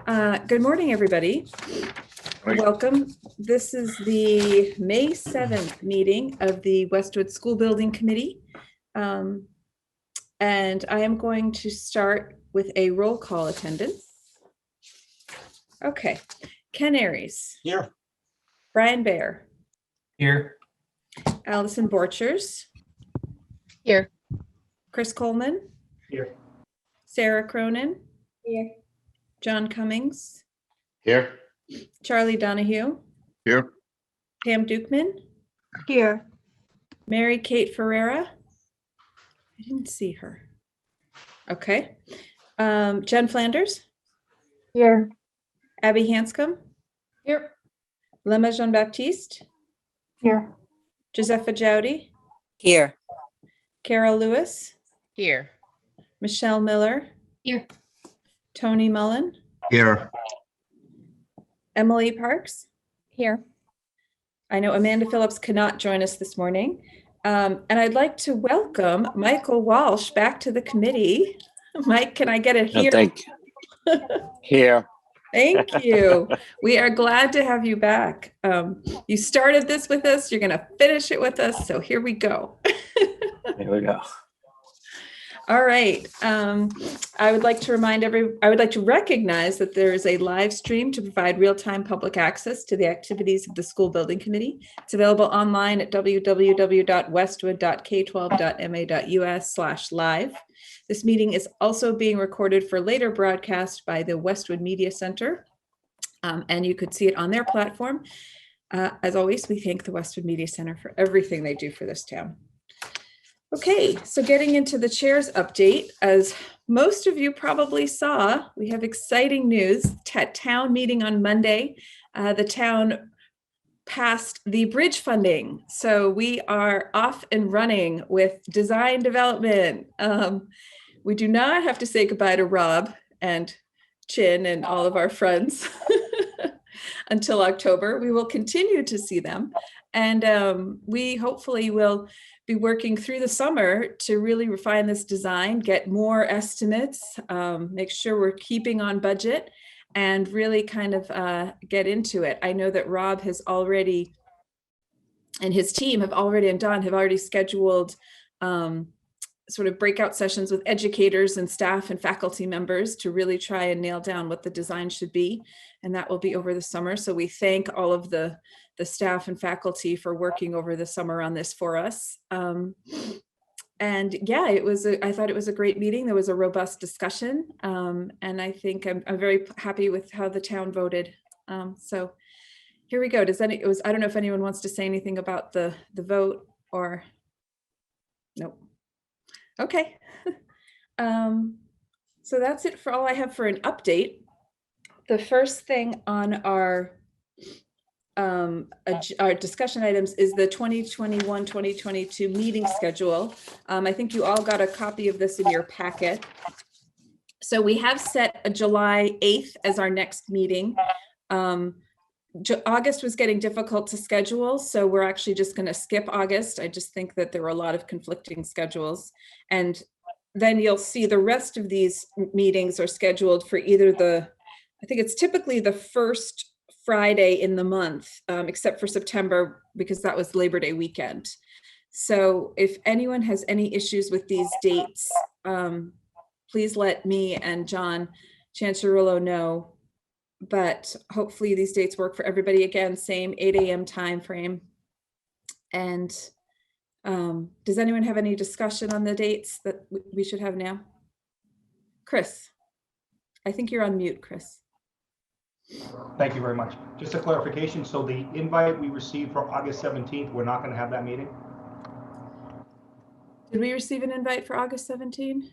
Good morning, everybody. Right. Welcome. This is the May 7th meeting of the Westwood School Building Committee. And I am going to start with a roll call attendance. Okay. Ken Aries. Here. Brian Baer. Here. Allison Borchers. Here. Chris Coleman. Here. Sarah Cronin. Here. John Cummings. Here. Charlie Donahue. Here. Pam Dukeman. Here. Mary Kate Ferreira. I didn't see her. Okay. Jen Flanders. Here. Abby Hanscom. Here. Lema Jean-Baptiste. Here. Josepha Jowdy. Here. Carol Lewis. Here. Michelle Miller. Here. Tony Mullen. Here. Emily Parks. Here. I know Amanda Phillips cannot join us this morning. And I'd like to welcome Michael Walsh back to the committee. Mike, can I get it here? Thank you. Here. Thank you. We are glad to have you back. You started this with us. You're going to finish it with us. So here we go. Here we go. All right. I would like to recognize that there is a live stream to provide real-time public access to the activities of the School Building Committee. It's available online at www.westwood.k12.ma.us/live. This meeting is also being recorded for later broadcast by the Westwood Media Center, and you could see it on their platform. As always, we thank the Westwood Media Center for everything they do for this town. Okay, so getting into the chair's update, as most of you probably saw, we have exciting news. Town meeting on Monday, the town passed the bridge funding. So we are off and running with design development. We do not have to say goodbye to Rob and Chin and all of our friends until October. We will continue to see them. And we hopefully will be working through the summer to really refine this design, get more estimates, make sure we're keeping on budget, and really kind of get into it. I know that Rob has already, and his team have already, and Don have already scheduled sort of breakout sessions with educators and staff and faculty members to really try and nail down what the design should be. And that will be over the summer. So we thank all of the staff and faculty for working over the summer on this for us. And yeah, I thought it was a great meeting. There was a robust discussion. And I think I'm very happy with how the town voted. So here we go. I don't know if anyone wants to say anything about the vote or, nope. Okay. So that's it for all I have for an update. The first thing on our discussion items is the 2021-2022 meeting schedule. I think you all got a copy of this in your packet. So we have set a July 8th as our next meeting. August was getting difficult to schedule, so we're actually just going to skip August. I just think that there were a lot of conflicting schedules. And then you'll see the rest of these meetings are scheduled for either I think it's typically the first Friday in the month, except for September, because that was Labor Day weekend. So if anyone has any issues with these dates, please let me and John Chancerillo know. But hopefully these dates work for everybody. Again, same 8 a.m. time frame. And does anyone have any discussion on the dates that we should have now? Chris, I think you're on mute, Chris. Thank you very much. Just a clarification. So the invite we received for August 17th, we're not going to have that meeting? Did we receive an invite for August 17th?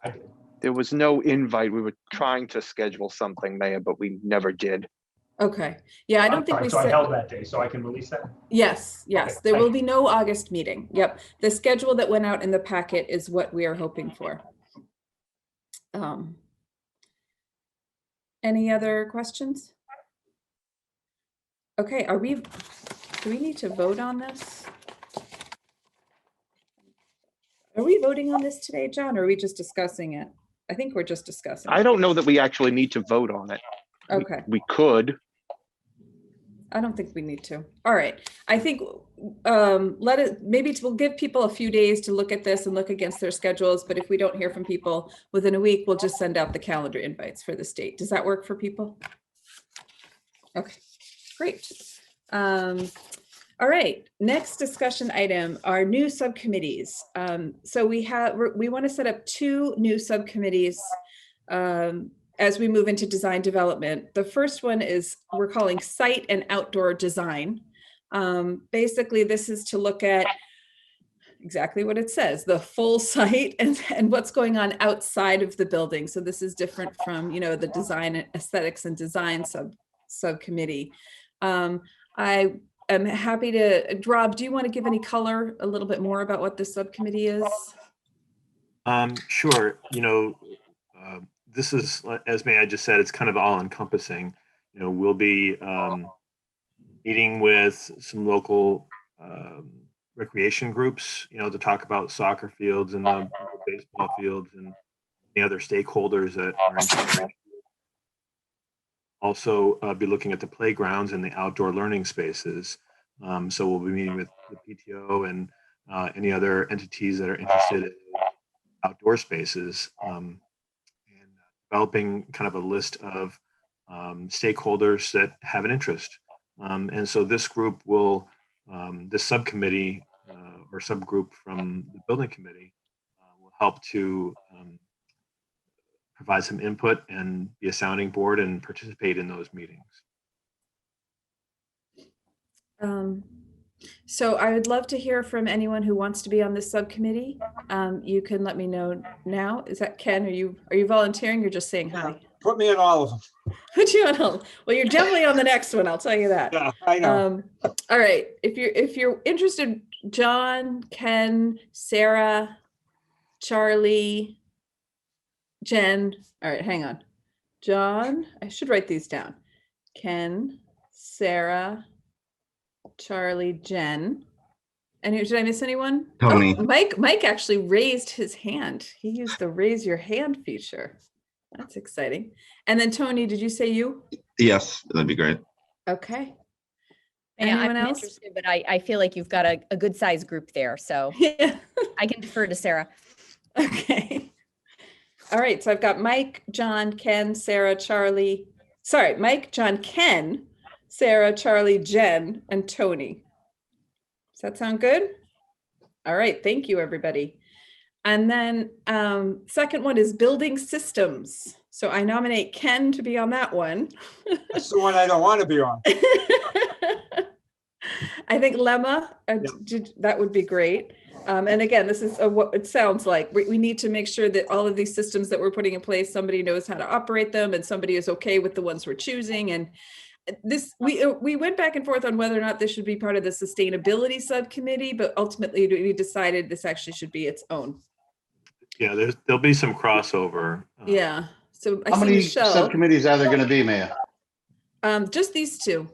I did. There was no invite. We were trying to schedule something, Mayor, but we never did. Okay. Yeah, I don't think we So I said. held that day, so I can release that? Yes, yes. Okay, There will thank be no August meeting. Yep. The schedule that went out in the packet is what we are hoping for. Any other questions? Okay, do we need to vote on this? Are we voting on this today, John, or are we just discussing it? I think we're just discussing. I don't know that we actually need to vote on it. Okay. We could. I don't think we need to. All right. I think maybe we'll give people a few days to look at this and look against their schedules. But if we don't hear from people within a week, we'll just send out the calendar invites for this date. Does that work for people? Okay, great. All right, next discussion item are new subcommittees. So we want to set up 2 new subcommittees as we move into design development. The first one is we're calling site and outdoor design. Basically, this is to look at exactly what it says, the full site and what's going on outside of the building. So this is different from, the design aesthetics and design subcommittee. I'm happy to, Rob, do you want to give any color a little bit more about what this subcommittee is? Sure. This is, as May I just said, it's kind of all encompassing. We'll be meeting with some local recreation groups, to talk about soccer fields and the baseball fields and the other stakeholders that are interested. Also be looking at the playgrounds and the outdoor learning spaces. So we'll be meeting with the PTO and any other entities that are interested in outdoor spaces and developing kind of a list of stakeholders that have an interest. And so this group will, this subcommittee or subgroup from the building committee will help to provide some input and be a sounding board and participate in those meetings. So I would love to hear from anyone who wants to be on this subcommittee. You can let me know now. Is that Ken? Are you volunteering? You're just saying hi. Put me in all of them. Put you on all. Well, you're definitely on the next one. I'll tell you that. Yeah, I know. All right. If you're interested, John, Ken, Sarah, Charlie, Jen. All right, hang on. John, I should write these down. Ken, Sarah, Charlie, Jen. And did I miss anyone? Tony. Oh, Mike actually raised his hand. He used the raise your hand feature. That's exciting. And then Tony, did you say you? Yes, that'd be great. Okay. Yeah, Anyone I'm else? interested, but I feel like you've got a good size group there, so Yeah. I can defer to Sarah. Okay. All right. So I've got Mike, John, Ken, Sarah, Charlie. Sorry, Mike, John, Ken, Sarah, Charlie, Jen, and Tony. Does that sound good? All right. Thank you, everybody. And then second one is building systems. So I nominate Ken to be on that one. That's the one I don't want to be on. I think Lemma, that would be great. And again, this is what it sounds like. We need to make sure that all of these systems that we're putting in place, somebody knows how to operate them and somebody is okay with the ones we're choosing. And this, we went back and forth on whether or not this should be part of the sustainability subcommittee, but ultimately we decided this actually should be its own. Yeah, there'll be some crossover. Yeah. So I How see many Michelle. subcommittees are there going to be, Mayor? Just these 2.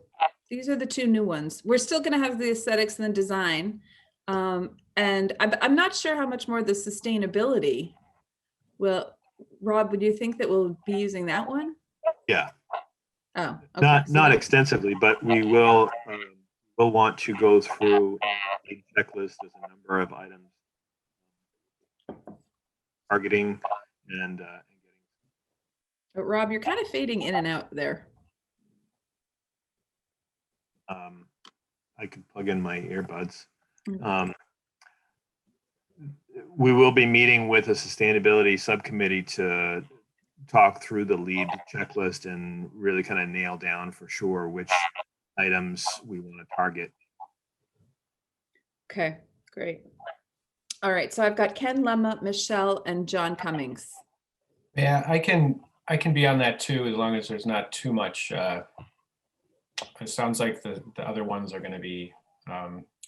These are the 2 new ones. We're still going to have the aesthetics and the design. And I'm not sure how much more the sustainability. Well, Rob, would you think that we'll be using that one? Yeah. Oh, okay. Not extensively, but we will want to go through a checklist. There's a number of items targeting and getting. But Rob, you're kind of fading in and out there. I could plug in my earbuds. We will be meeting with a sustainability subcommittee to talk through the lead checklist and really kind of nail down for sure which items we want to target. Okay, great. All right, so I've got Ken, Lemma, Michelle, and John Cummings. Yeah, I can be on that too, as long as there's not too much. It sounds like the other ones are going to be,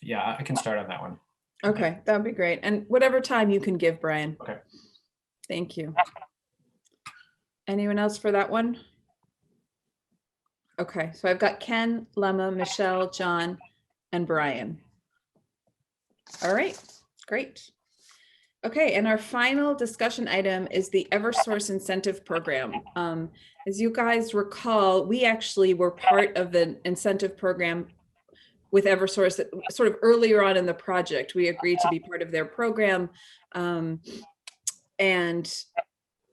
yeah, I can start on that one. Okay, that would be great. And whatever time you can give, Brian. Okay. Thank you. Anyone else for that one? Okay, so I've got Ken, Lemma, Michelle, John, and Brian. All right, great. Okay, and our final discussion item is the Eversource incentive program. As you guys recall, we actually were part of the incentive program with Eversource sort of earlier on in the project. We agreed to be part of their program, and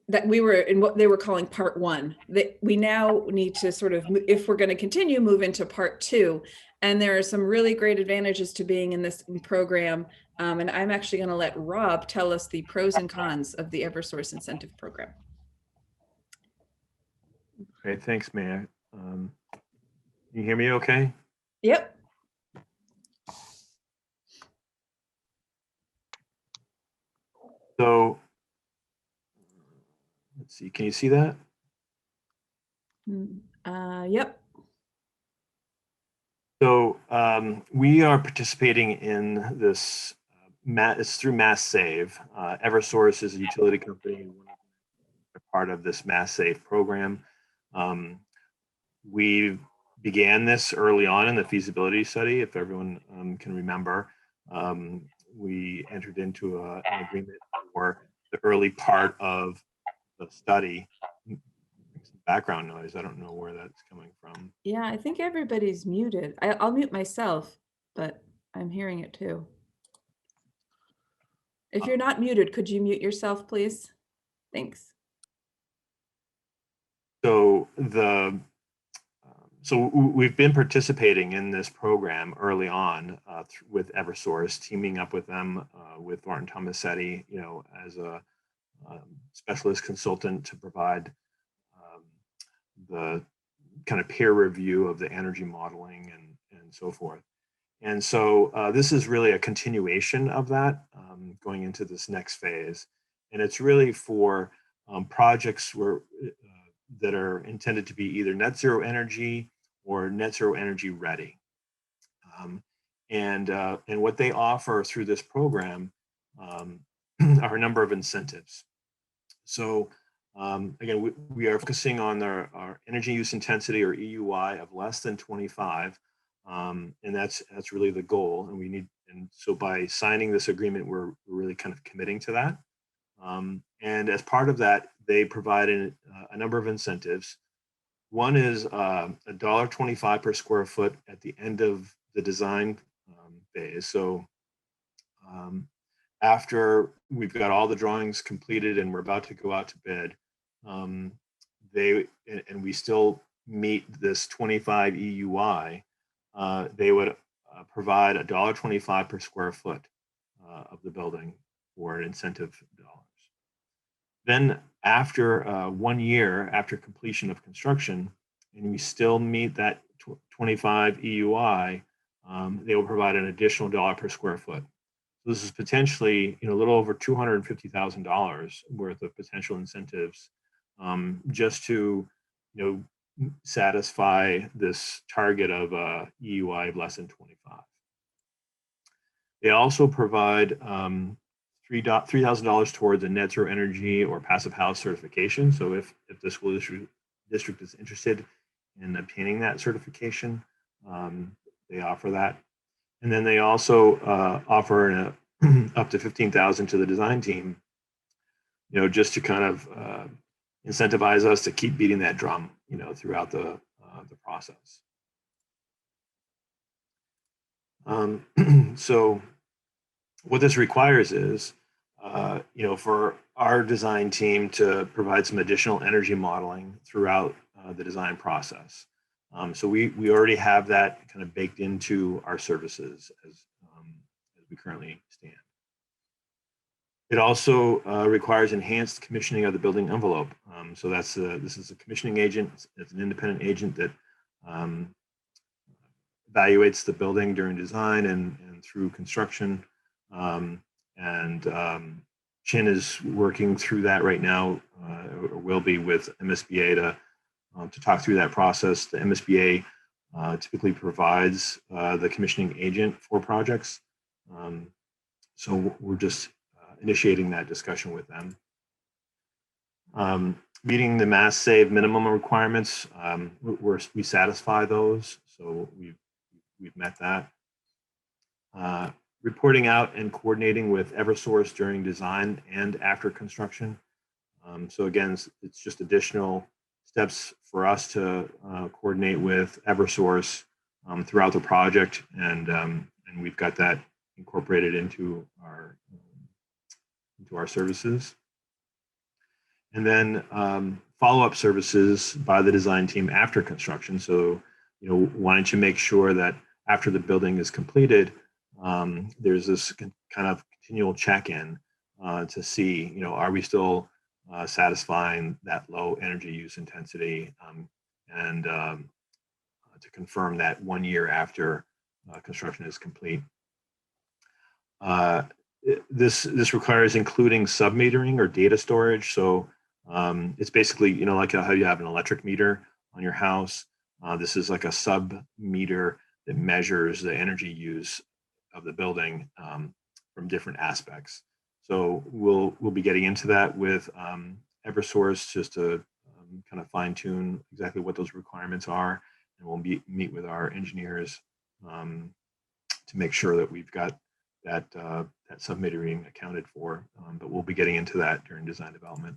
that we were in what they were calling part one. That we now need to sort of, if we're going to continue, move into part two. And there are some really great advantages to being in this program. And I'm actually going to let Rob tell us the pros and cons of the Eversource incentive program. Great, thanks, Maya. You hear me okay? Yep. So let's see, can you see that? Yep. So we are participating in this, it's through Mass Save. Eversource is a utility company, a part of this Mass Save program. We began this early on in the feasibility study, if everyone can remember. We entered into an agreement for the early part of the study. Some background noise, I don't know where that's coming from. Yeah, I think everybody's muted. I'll mute myself, but I'm hearing it too. If you're not muted, could you mute yourself, please? Thanks. So we've been participating in this program early on with Eversource, teaming up with them with Thornton Tomasetti, as a specialist consultant to provide the kind of peer review of the energy modeling and so forth. And so this is really a continuation of that, going into this next phase. And it's really for projects that are intended to be either net zero energy or net zero energy ready. And what they offer through this program are a number of incentives. So again, we are focusing on our energy use intensity, or EUI, of less than 25. And that's really the goal. And so by signing this agreement, we're really kind of committing to that. And as part of that, they provide a number of incentives. One is $1.25 per square foot at the end of the design phase. So after we've got all the drawings completed and we're about to go out to bid, we still meet this 25 EUI, they would provide $1.25 per square foot of the building for an incentive dollars. Then after 1 year after completion of construction, and we still meet that 25 EUI, they will provide an additional $1 per square foot. So this is potentially a little over $250,000 worth of potential incentives, just to satisfy this target of EUI of less than 25. They also provide $3,000 towards a net zero energy or passive house certification. So if the school district is interested in obtaining that certification, they offer that. And then they also offer up to $15,000 to the design team, just to kind of incentivize us to keep beating that drum, throughout the process. So what this requires is, for our design team to provide some additional energy modeling throughout the design process. So we already have that kind of baked into our services as we currently stand. It also requires enhanced commissioning of the building envelope. So this is a commissioning agent. It's an independent agent that evaluates the building during design and through construction. Chin is working through that right now, or will be, with MSBA to talk through that process. The MSBA typically provides the commissioning agent for projects. So we're just initiating that discussion with them. Meeting the Mass Save minimum requirements, we satisfy those, so we've met that. reporting out and coordinating with Eversource during design and after construction. So again, it's just additional steps for us to coordinate with Eversource throughout the project, and we've got that incorporated into our services. And then follow-up services by the design team after construction. So, wanting to make sure that after the building is completed, there's this kind of continual check-in to see, are we still satisfying that low energy use intensity, and to confirm that 1 year after construction is complete. This requires including submetering or data storage. So it's basically, like how you have an electric meter on your house. This is like a sub meter that measures the energy use of the building from different aspects. So we'll be getting into that with Eversource, just to kind of fine tune exactly what those requirements are, and we'll meet with our engineers to make sure that we've got that submetering accounted for. But we'll be getting into that during design development.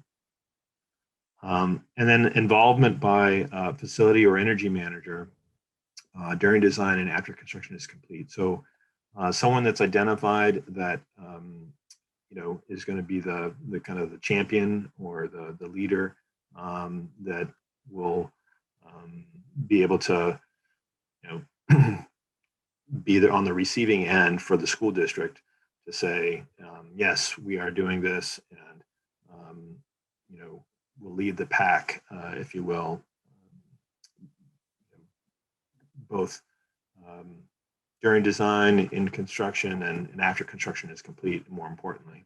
And then involvement by facility or energy manager during design and after construction is complete. So someone that's identified that is going to be the kind of the champion or the leader that will be able to be there on the receiving end for the school district to say, yes, we are doing this, and we'll lead the pack, if you will, both during design, in construction, and after construction is complete, more importantly.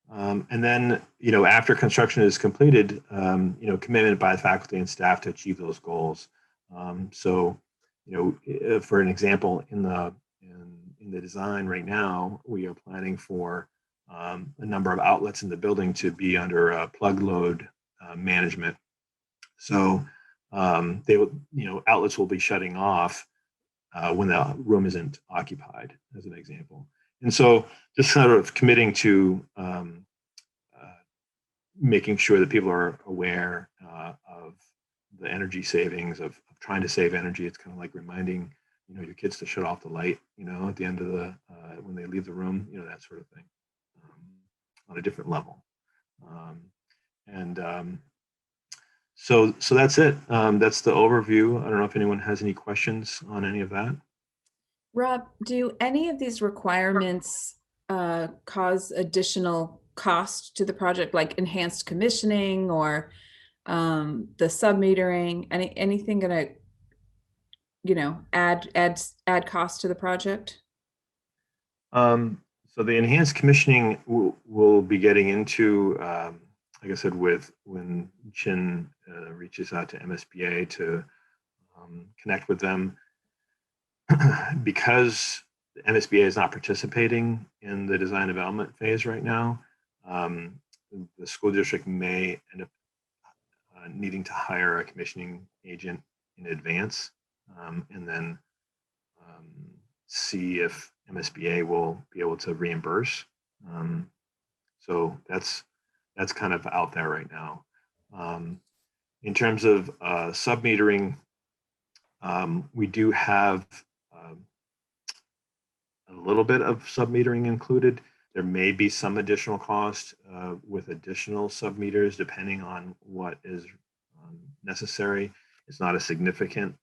And then, after construction is completed, commitment by the faculty and staff to achieve those goals. So, for an example, in the design right now, we are planning for a number of outlets in the building to be under plug load management. So they will, outlets will be shutting off when the room isn't occupied, as an example. And so just sort of committing to making sure that people are aware of the energy savings of trying to save energy. It's kind of like reminding, your kids to shut off the light, at the end of when they leave the room, that sort of thing, on a different level. So that's it. That's the overview. I don't know if anyone has any questions on any of that. Rob, do any of these requirements cause additional cost to the project, like enhanced commissioning or the submetering? Anything going to add cost to the project? So the enhanced commissioning we'll be getting into, like I said, when Chin reaches out to MSBA to connect with them. Because the MSBA is not participating in the design development phase right now, the school district may end up needing to hire a commissioning agent in advance, and then see if MSBA will be able to reimburse. So that's kind of out there right now. In terms of submetering, we do have a little bit of submetering included. There may be some additional cost with additional submeters, depending on what is necessary. It's not a significant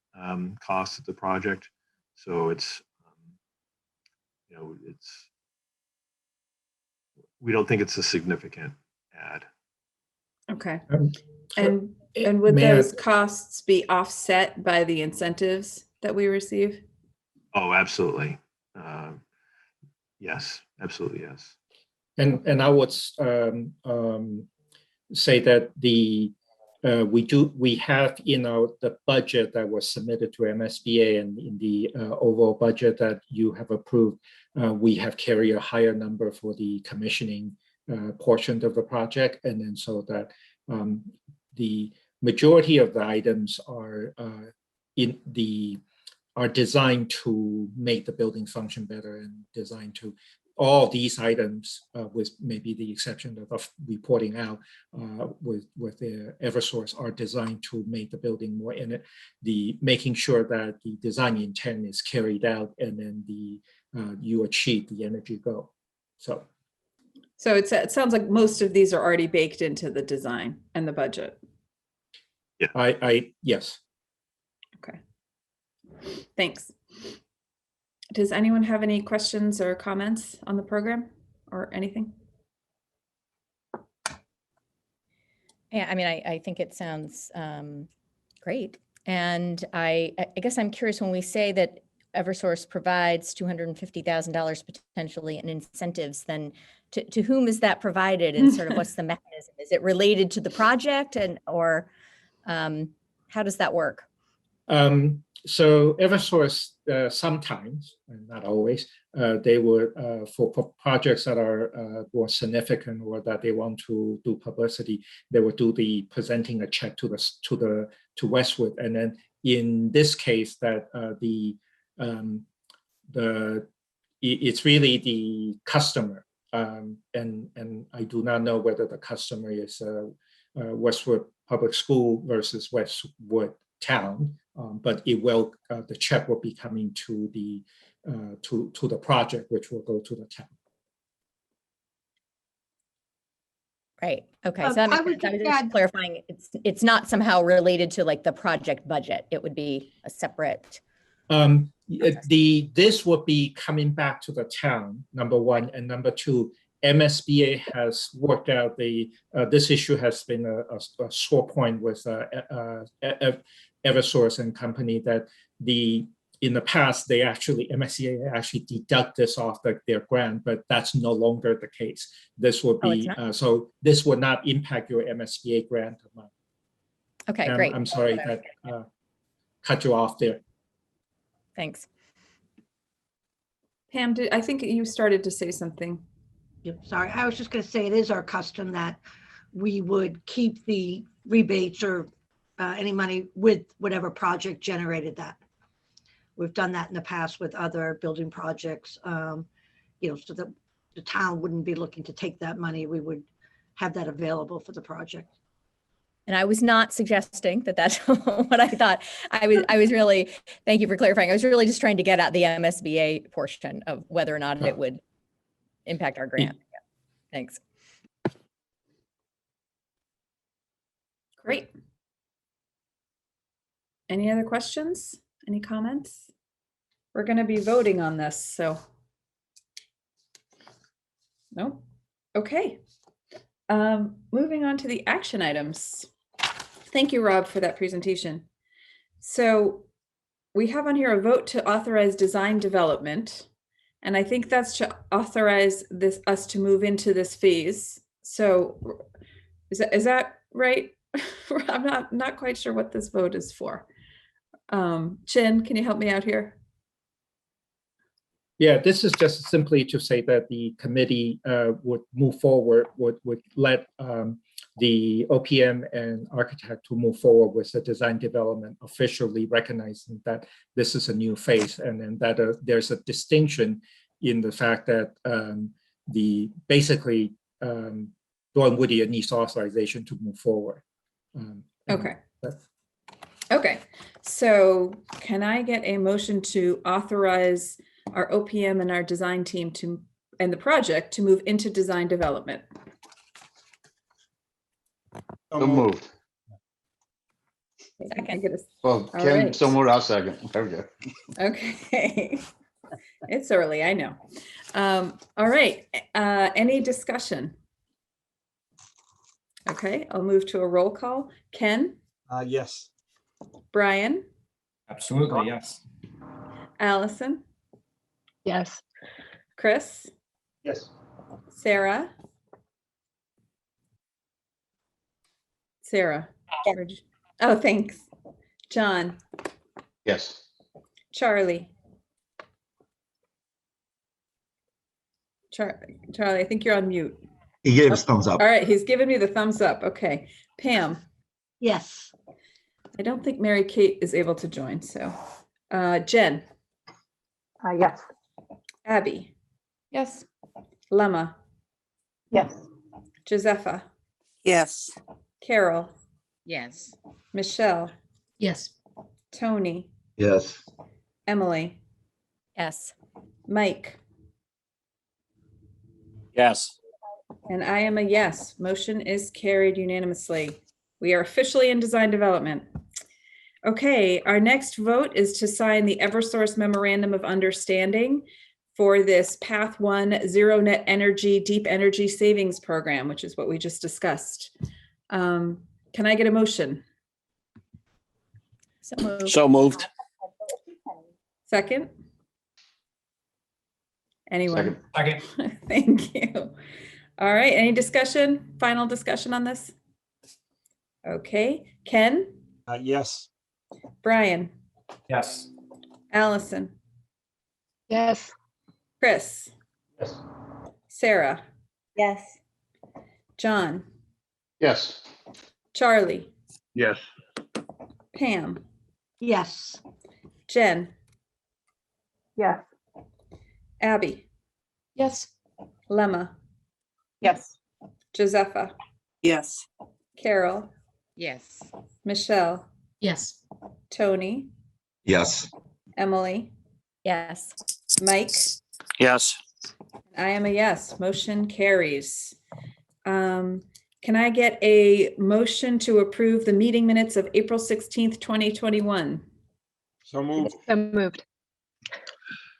cost of the project, so we don't think it's a significant add. Okay. So And would may I- those costs be offset by the incentives that we receive? Oh, absolutely. Yes, absolutely, yes. And I would say that we have the budget that was submitted to MSBA, and in the overall budget that you have approved, we have carried a higher number for the commissioning portion of the project, and then so that the majority of the items are in the are designed to make the building function better and designed to, all these items, with maybe the exception of reporting out with the Eversource, are designed to make the building more in it, making sure that the design intent is carried out, and then you achieve the energy goal. So it sounds like most of these are already baked into the design and the budget. Yes. Okay. Thanks. Does anyone have any questions or comments on the program or anything? Yeah, I mean, I think it sounds great. And I guess I'm curious, when we say that Eversource provides $250,000 potentially in incentives, then to whom is that provided, and sort of what's the mechanism? Is it related to the project, or how does that work? So Eversource, sometimes, and not always, they would, for projects that are more significant or that they want to do publicity, they would do the presenting a check to Westwood, and then in this case, that it's really the customer, and I do not know whether the customer is Westwood Public School versus Westwood Town. But it will, the check will be coming to the project, which will go to the town. Right. Okay. So that I makes would sense. I was just just add- clarifying, it's not somehow related to like the project budget. It would be a separate. This would be coming back to the town, number one, and number two, MSBA has worked out this issue has been a sore point with Eversource and company, that in the past MSBA actually deduct this off their grant, but that's no longer the case. This would be so this would not impact your MSBA grant amount. Okay, great. I'm sorry that cut you off there. Thanks. Pam, I think you started to say something. Yep, sorry, I was just going to say it is our custom that we would keep the rebates or any money with whatever project generated that. We've done that in the past with other building projects, so that the town wouldn't be looking to take that money. We would have that available for the project. And I was not suggesting that that's what I thought. I was really, thank you for clarifying. I was really just trying to get at the MSBA portion of whether or not it would impact our grant. Yeah. Thanks. Great. Any other questions? Any comments? We're going to be voting on this, so. No? Okay. Moving on to the action items. Thank you, Rob, for that presentation. So we have on here a vote to authorize design development. And I think that's to authorize us to move into this phase. So is that right? I'm not quite sure what this vote is for. Chin, can you help me out here? Yeah, this is just simply to say that the committee would move forward, would let the OPM and architect to move forward with the design development, officially recognizing that this is a new phase, and then that there's a distinction in the fact that basically Dawn Whittier needs authorization to move forward. Okay. Okay. So can I get a motion to authorize our OPM and our design team and the project to move into design development? So moved. Second. Well, All Kim, right. so moved, I'll second. There we go. Okay. It's early, I know. All right. Any discussion? Okay, I'll move to a roll call. Ken? Yes. Brian? Absolutely, yes. Allison? Yes. Chris? Yes. Sarah? Sarah? Oh, thanks. John? Yes. Charlie? Charlie, I think you're on mute. He gave us thumbs up. All right, he's given me the thumbs up. Okay. Pam? Yes. I don't think Mary Kate is able to join, so Jen, Yes. Abby, Yes. Lemma, Yes. Josepha, Yes. Carol, Yes. Michelle, Yes. Tony, Yes. Emily, Yes. Mike, Yes. and I am a yes. Motion is carried unanimously. We are officially in design development. Okay, our next vote is to sign the Eversource Memorandum of Understanding for this Path 1 Zero Net Energy Deep Energy Savings Program, which is what we just discussed. Can I get a motion? So moved. So moved. Second? Anyone? Second. Second. Thank you. All right, any discussion, final discussion on this? Okay, Ken, Yes. Brian, Yes. Allison, Yes. Chris, Yes. Sarah, Yes. John, Yes. Charlie, Yes. Pam, Yes. Jen, Yes. Abby, Yes. Lemma, Yes. Josepha, Yes. Carol, Yes. Michelle, Yes. Tony, Yes. Emily, Yes. Mike. Yes. I am a yes. Motion carries. Can I get a motion to approve the meeting minutes of April 16th, 2021? So moved. So moved.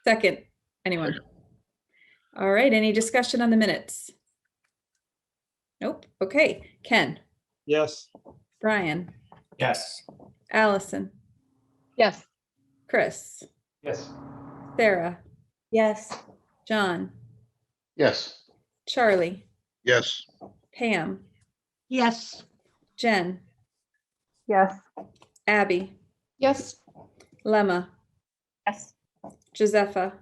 Second, anyone? All right, any discussion on the minutes? Nope. Okay, Ken, Yes. Brian, Yes. Allison, Yes. Chris, Yes. Sarah, Yes. John, Yes. Charlie, Yes. Pam, Yes. Jen, Yes. Abby, Yes. Lemma, Yes. Josepha,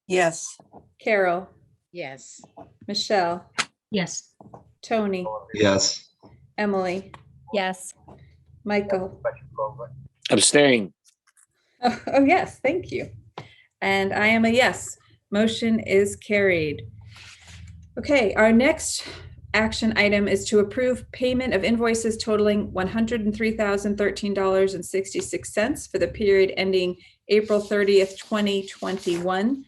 Yes. Carol, Yes. Michelle, Yes. Tony, Yes. Emily, Yes. Michael. Abstain. Oh, yes, thank you. And I am a yes. Motion is carried. Okay, our next action item is to approve payment of invoices totaling $103,013.66 for the period ending April 30th, 2021.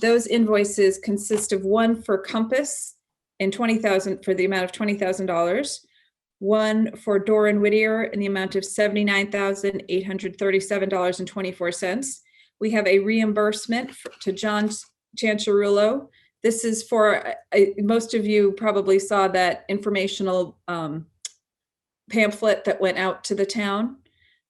Those invoices consist of one for Compass in $20,000 for the amount of $20,000, one for Doran Whittier in the amount of $79,837.24. We have a reimbursement to John Chancharulo. This is for, most of you probably saw that informational pamphlet that went out to the town.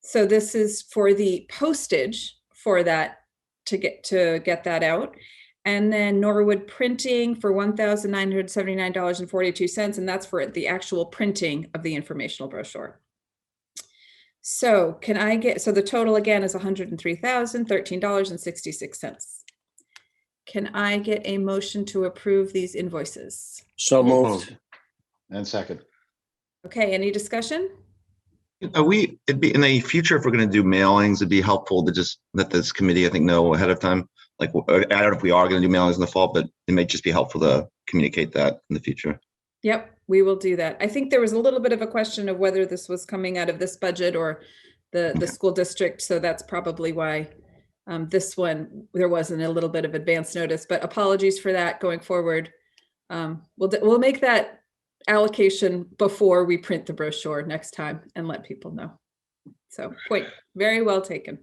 So this is for the postage for that, to get that out. And then Norwood Printing for $1,979.42, and that's for the actual printing of the informational brochure. So can I get, so the total again is $103,013.66. Can I get a motion to approve these invoices? So moved. And second. Okay, any discussion? It'd be in the future, if we're going to do mailings, it'd be helpful to just let this committee, I think, know ahead of time. Like, I don't know if we are going to do mailings in the fall, but it may just be helpful to communicate that in the future. Yep, we will do that. I think there was a little bit of a question of whether this was coming out of this budget or the school district. So that's probably why this one, there wasn't a little bit of advance notice, but apologies for that going forward. We'll make that allocation before we print the brochure next time and let people know. So point very well taken.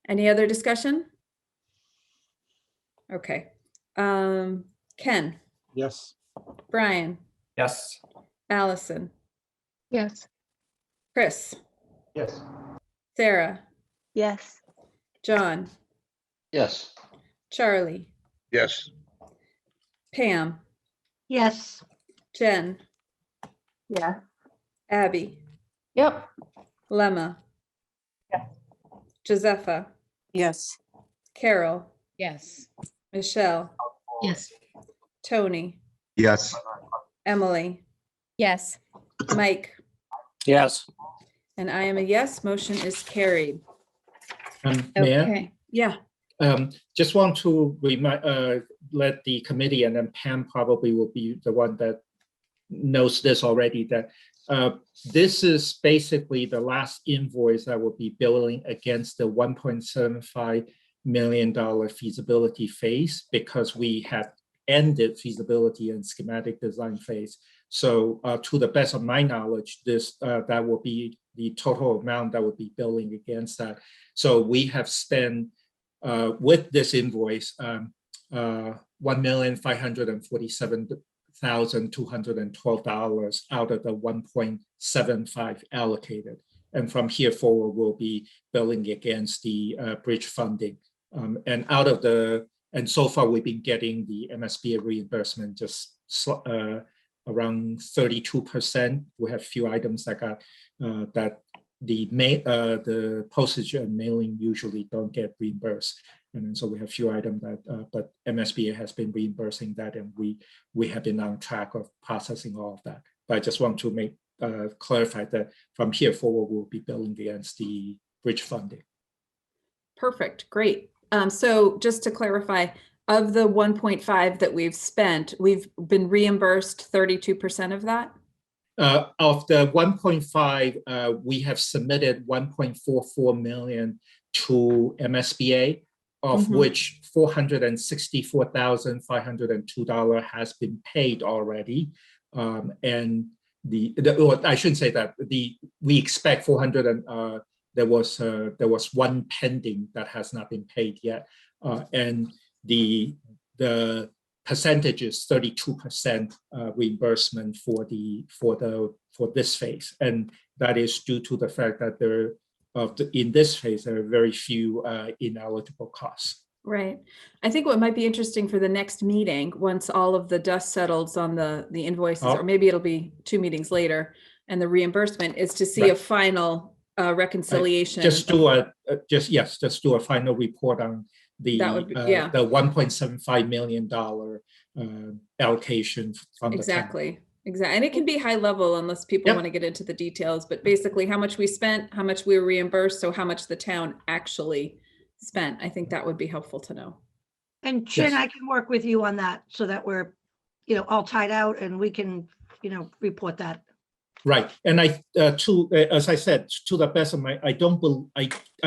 Any other discussion? Okay. Ken, Yes. Brian, Yes. Allison, Yes. Chris, Yes. Sarah, Yes. John, Yes. Charlie, Yes. Pam, Yes. Jen, Yes. Abby, Yep. Lemma, Yes. Josepha, Yes. Carol, Yes. Michelle, Yes. Tony, Yes. Emily, Yes. Mike, Yes. and I am a yes. Motion is carried. Mayor? Okay, yeah, Just want to remind, let the committee, and then Pam probably will be the one that knows this already, that this is basically the last invoice that will be billing against the $1.75 million feasibility phase, because we have ended feasibility and schematic design phase. So to the best of my knowledge, this that will be the total amount that would be billing against that. So we have spent with this invoice $1,547,212 out of the 1.75 allocated. And from here forward, we'll be billing against the bridge funding. And out of the, and so far we've been getting the MSBA reimbursement just around 32%. We have a few items that got that the postage and mailing usually don't get reimbursed. And then so we have a few items that, but MSBA has been reimbursing that, and we have been on track of processing all of that. But I just want to make clarify that from here forward, we'll be billing against the bridge funding. perfect, great. So just to clarify, of the 1.5 that we've spent, we've been reimbursed 32% of that? Of the 1.5, we have submitted 1.44 million to MSBA, of which $464,502 has been paid already. And well, I shouldn't say that. We expect 400 and there was one pending that has not been paid yet, and the percentage is 32% reimbursement for this phase, and that is due to the fact that in this phase there are very few ineligible costs. Right. I think what might be interesting for the next meeting, once all of the dust settles on the invoices, or maybe it'll be 2 meetings later, and the reimbursement, is to see a final reconciliation. Just do a final report on the the $1.75 million allocation from exactly. And it can be high level unless people want to get into the details, but basically how much we spent, how much we were reimbursed, so how much the town actually spent. I think that would be helpful to know. And Chin, I can work with you on that so that we're, all tied out and we can, report that. Right, and as I said, to the best of my, I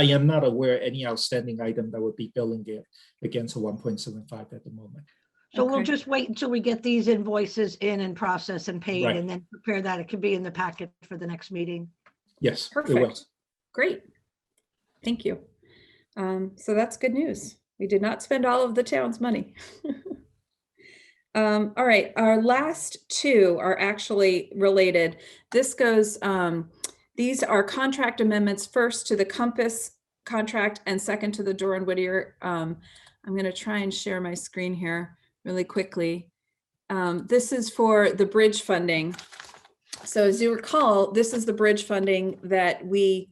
am not aware of any outstanding item that would be billing it against a 1.75 at the moment. So we'll just wait until we get these invoices in and processed and paid, Right. and then prepare that. It could be in the packet for the next meeting. Yes, Perfect. it will. Great. Thank you. So that's good news. We did not spend all of the town's money. All right, our last two are actually related. This goes, these are contract amendments, first to the Compass contract and second to the Doran Whittier. I'm going to try and share my screen here really quickly. This is for the bridge funding. So as you recall, this is the bridge funding that we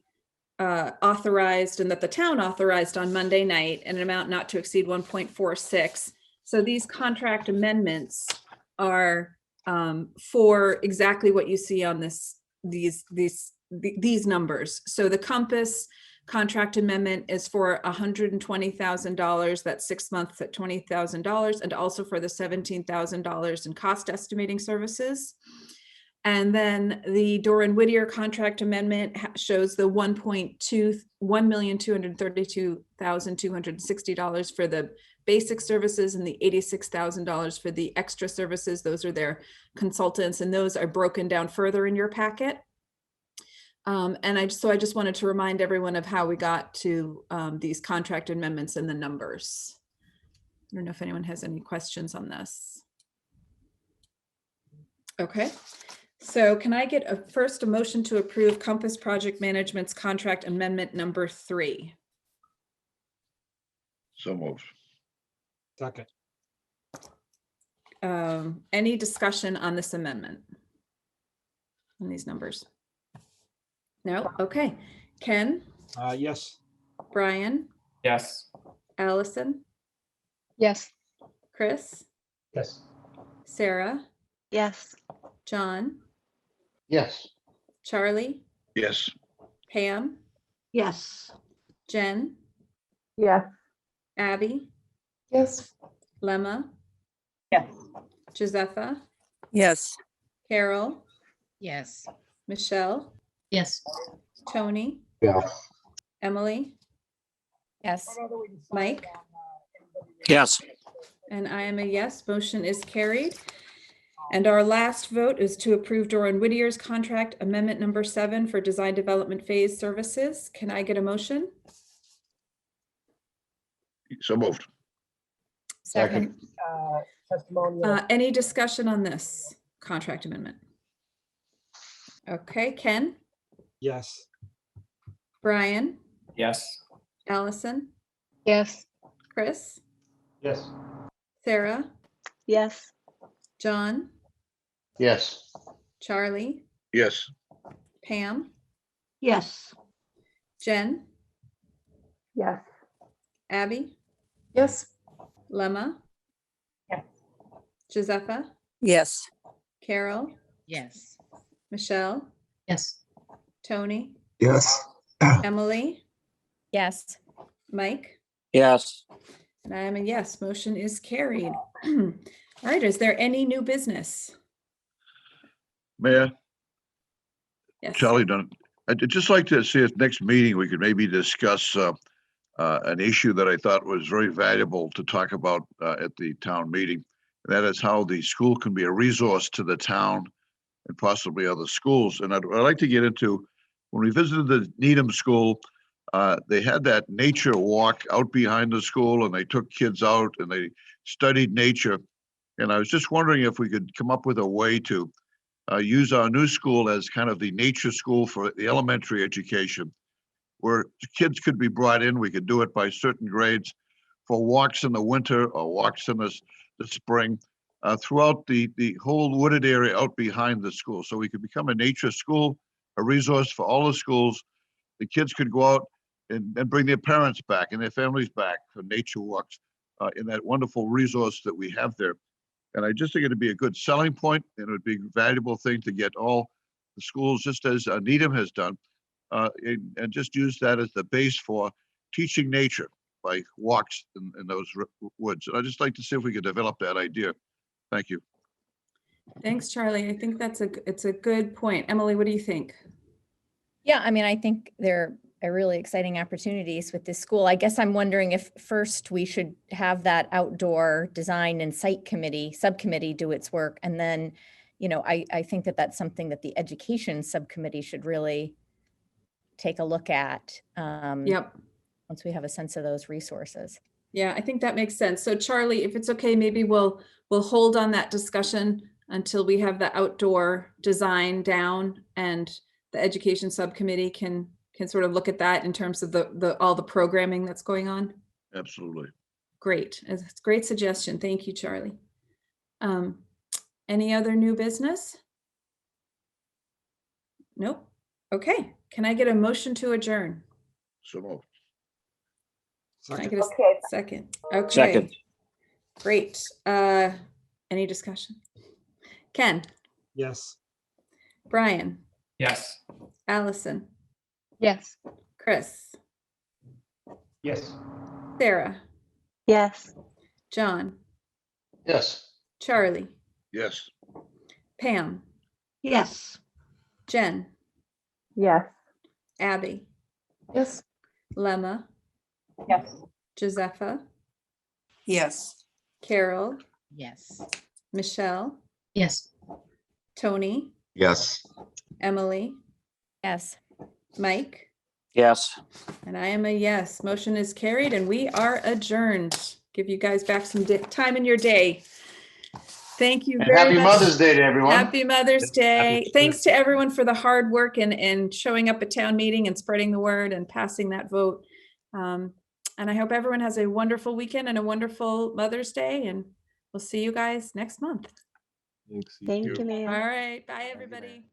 authorized and that the town authorized on Monday night, in an amount not to exceed 1.46. So these contract amendments are for exactly what you see on these numbers. So the Compass contract amendment is for $120,000. That's 6 months at $20,000, and also for the $17,000 in cost estimating services. And then the Doran Whittier contract amendment shows the $1,232,260 for the basic services and the $86,000 for the extra services. Those are their consultants, and those are broken down further in your packet. And I just wanted to remind everyone of how we got to these contract amendments and the numbers. I don't know if anyone has any questions on this. Okay. So can I get first a motion to approve Compass Project Management's contract amendment number 3? So moved. Second. Any discussion on this amendment? On these numbers? No? Okay. Ken? Yes. Brian? Yes. Allison? Yes. Chris? Yes. Sarah? Yes. John? Yes. Charlie? Yes. Pam? Yes. Jen? Yes. Abby, Yes. Lemma, Yes. Josepha, Yes. Carol, Yes. Michelle, Yes. Tony, Yes. Emily, Yes. Mike, Yes. and I am a yes. Motion is carried. And our last vote is to approve Doran Whittier's contract amendment number 7 for design development phase services. Can I get a motion? So moved. Second. Any discussion on this contract amendment? Okay, Ken, Yes. Brian, Yes. Allison, Yes. Chris, Yes. Sarah, Yes. John, Yes. Charlie, Yes. Pam, Yes. Jen, Yes. Abby, Yes. Lemma, Yes. Josepha, Yes. Carol, Yes. Michelle, Yes. Tony, Yes. Emily, Yes. Mike, Yes. and I am a yes. Motion is carried. All right, is there any new business? Mayor, Yes. Charlie Dunn, I'd just like to see if next meeting we could maybe discuss an issue that I thought was very valuable to talk about at the town meeting. And that is how the school can be a resource to the town and possibly other schools. And I'd like to get into, when we visited the Needham School, they had that nature walk out behind the school, and they took kids out and they studied nature. And I was just wondering if we could come up with a way to use our new school as kind of the nature school for the elementary education, where kids could be brought in. We could do it by certain grades for walks in the winter or walks in the spring throughout the whole wooded area out behind the school. So we could become a nature school, a resource for all the schools. The kids could go out and bring their parents back and their families back for nature walks in that wonderful resource that we have there. And I just think it'd be a good selling point, and it would be a valuable thing to get all the schools, just as Needham has done, and just use that as the base for teaching nature by walks in those woods. And I'd just like to see if we could develop that idea. Thank you. Thanks, Charlie. I think it's a good point. Emily, what do you think? Yeah, I mean, I think there are really exciting opportunities with this school. I guess I'm wondering if first we should have that outdoor design and site committee, subcommittee do its work. And then, I think that that's something that the education subcommittee should really take a look at. Yep. Once we have a sense of those resources. Yeah, I think that makes sense. So Charlie, if it's okay, maybe we'll hold on that discussion until we have the outdoor design down, and the education subcommittee can sort of look at that in terms of all the programming that's going on. Absolutely. Great. It's a great suggestion. Thank you, Charlie. Any other new business? Nope. Okay. Can I get a motion to adjourn? So moved. Can I Second. get a second? Okay. Second. Great. Any discussion? Ken, Yes. Brian, Yes. Allison, Yes. Chris, Yes. Sarah, Yes. John, Yes. Charlie, Yes. Pam, Yes. Jen, Yes. Abby, Yes. Lemma, Yes. Josepha, Yes. Carol, Yes. Michelle, Yes. Tony, Yes. Emily, Yes. Mike, Yes. and I am a yes. Motion is carried and we are adjourned. Give you guys back some time in your day. Thank you And very happy much. Mother's Day to everyone. Happy Mother's Day. Mother's Thanks to everyone for the hard work and showing up at town meeting and spreading the word and passing that vote. And I hope everyone has a wonderful weekend and a wonderful Mother's Day, and we'll see you guys next month. Thanks. Thank you, All ma'am. right. Bye, you, everybody.